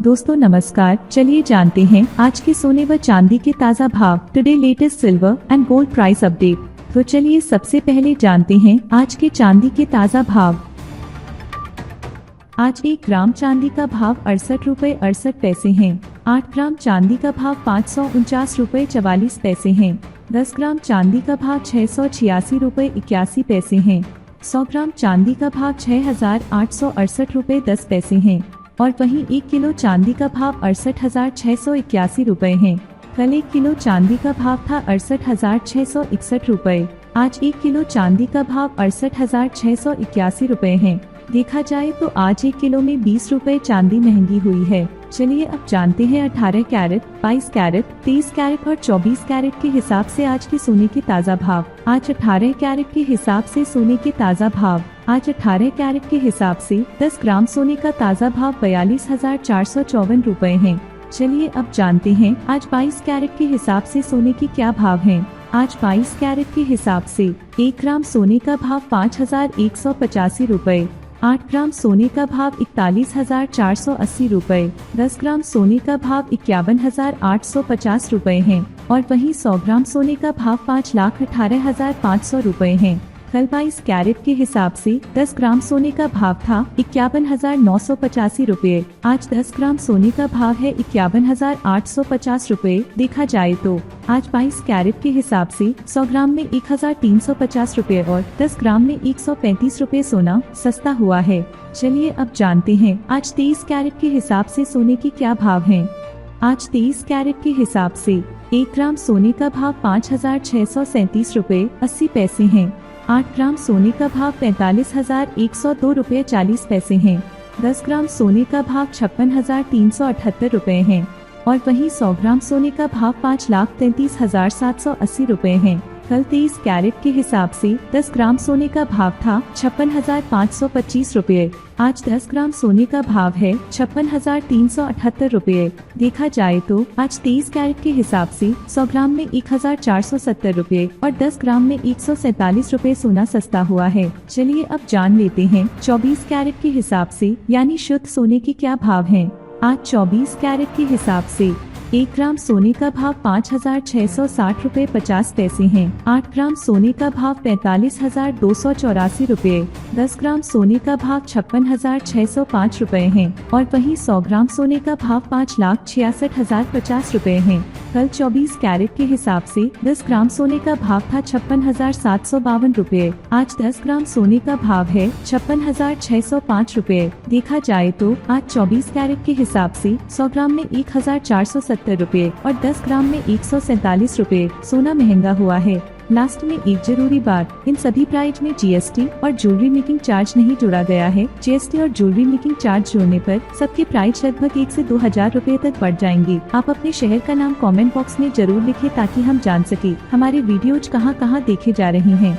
दोस्तों नमस्कार, चलिए जानते हैं आज के सोने व चांदी के ताज़ा भाव। Today latest silver and gold price update. तो चलिए सबसे पहले जानते हैं आज के चांदी के ताज़ा भाव। आज 1 ग्राम चांदी का भाव 68 रुपए 68 पैसे है। 8 ग्राम चांदी का भाव 549 रुपए 44 पैसे है। 10 ग्राम चांदी का भाव 686 रुपए 81 पैसे है। 100 ग्राम चांदी का भाव 6,868 रुपए 10 पैसे है। और वहीं 1 किलो चांदी का भाव 68,681 रुपए है। कल 1 किलो चांदी का भाव था 68,661 रुपए। आज 1 किलो चांदी का भाव 68,681 रुपए है। देखा जाए तो आज 1 किलो में 20 रुपए चांदी महंगी हुई है। चलिए अब जानते हैं 18 कैरेट, 22 कैरेट, 23 कैरेट और 24 कैरेट के हिसाब से आज के सोने के ताज़ा भाव। आज 18 कैरेट के हिसाब से सोने के ताज़ा भाव। आज 18 कैरेट के हिसाब से 10 ग्राम सोने का ताज़ा भाव 42,454 रुपए है। चलिए अब जानते हैं आज 22 कैरेट के हिसाब से सोने के क्या भाव हैं। आज 22 कैरेट के हिसाब से 1 ग्राम सोने का भाव 5,185 रुपए। 8 ग्राम सोने का भाव 41,480 रुपए। 10 ग्राम सोने का भाव 51,850 रुपए है। और वहीं 100 ग्राम सोने का भाव 5,18,500 रुपए है। कल 22 कैरेट के हिसाब से 10 ग्राम सोने का भाव था 51,985 रुपए। आज 10 ग्राम सोने का भाव है 51,850 रुपए। देखा जाए तो आज 22 कैरेट के हिसाब से 100 ग्राम में 1,350 रुपए और 10 ग्राम में 135 रुपए सोना सस्ता हुआ है। चलिए अब जानते हैं आज 23 कैरेट के हिसाब से सोने के क्या भाव हैं। आज 23 कैरेट के हिसाब से 1 ग्राम सोने का भाव 5,637 रुपए 80 पैसे है। 8 ग्राम सोने का भाव 45,102 रुपए 40 पैसे है। 10 ग्राम सोने का भाव 56,378 रुपए है। और वहीं 100 ग्राम सोने का भाव 5,33,780 रुपए है। कल 23 कैरेट के हिसाब से 10 ग्राम सोने का भाव था 56,525 रुपए। आज 10 ग्राम सोने का भाव है 56,378 रुपए। देखा जाए तो आज 23 कैरेट के हिसाब से 100 ग्राम में 1,470 रुपए और 10 ग्राम में 147 रुपए सोना सस्ता हुआ है। चलिए अब जान लेते हैं 24 कैरेट के हिसाब से यानी शुद्ध सोने के क्या भाव हैं। आज 24 कैरेट के हिसाब से 1 ग्राम सोने का भाव 5,660 रुपए 50 पैसे है। 8 ग्राम सोने का भाव 45,284 रुपए। 10 ग्राम सोने का भाव 56,605 रुपए है। और वहीं 100 ग्राम सोने का भाव 5,66,050 रुपए है। कल 24 कैरेट के हिसाब से 10 ग्राम सोने का भाव था 56,752 रुपए। आज 10 ग्राम सोने का भाव है 56,605 रुपए। देखा जाए तो आज 24 कैरेट के हिसाब से 100 ग्राम में 1,470 रुपए और 10 ग्राम में 147 रुपए सोना महंगा हुआ है। लास्ट में एक जरूरी बात, इन सभी प्राइस में जीएसटी और ज्वेलरी मेकिंग चार्ज नहीं जोड़ा गया है। जीएसटी और ज्वेलरी मेकिंग चार्ज जोड़ने पर सबके प्राइस लगभग 1 से 2,000 रुपए तक बढ़ जाएंगे। आप अपने शहर का नाम कमेंट बॉक्स में जरूर लिखें ताकि हम जान सके हमारे वीडियोज कहां देखे जा रहे हैं।